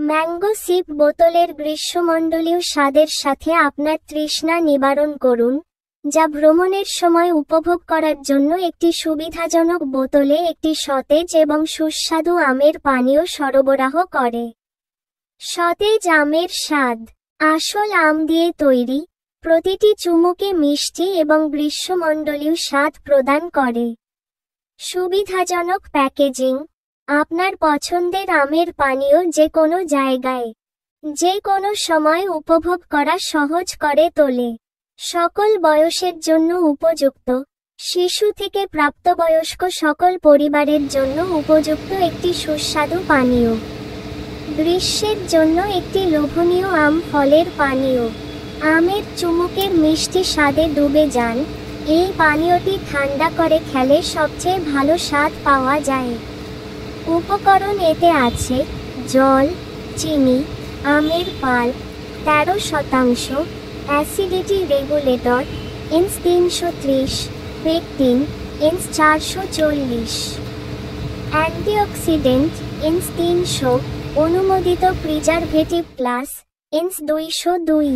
Mango sheep বোতলের গ্রীষ্মমণ্ডলীয় স্বাদের সাথে আপনার তৃষ্ণা নিবারণ করুন, যা ভ্রমণের সময় উপভোগ করার জন্য একটি সুবিধাজনক বোতলে একটি সতেজ এবং সুস্বাদু আমের পানীয় সরবরাহ করে। সতেজ আমের স্বাদ আসল আম দিয়ে তৈরি, প্রতিটি চুমুকে মিষ্টি এবং গ্রীষ্মমণ্ডলীয় স্বাদ প্রদান করে। সুবিধাজনক প্যাকেজিং আপনার পছন্দের আমের পানীয় যে কোনো জায়গায়, যে কোনো সময় উপভোগ করা সহজ করে তোলে। সকল বয়সের জন্য উপযুক্ত, শিশু থেকে প্রাপ্তবয়স্ক সকল পরিবারের জন্য উপযুক্ত একটি সুস্বাদু পানীয়। গ্রীষ্মের জন্য একটি লোভনীয় আম ফলের পানীয়। আমের চুমুকের মিষ্টি স্বাদে ডুবে যান। এই পানীয়টি ঠান্ডা করে খেলে সবচেয়ে ভালো স্বাদ পাওয়া যায়। উপকরণ এতে আছে জল, চিনি, আমের পাল্প, 13%, অ্যাসিডিটি রেগুলেটর, ইন্স 330, পেকটিন, ইন্স 440, অ্যান্টিঅক্সিডেন্ট, ইন্স 300, অনুমোদিত প্রিজারভেটিভ প্লাস, ইন্স 202।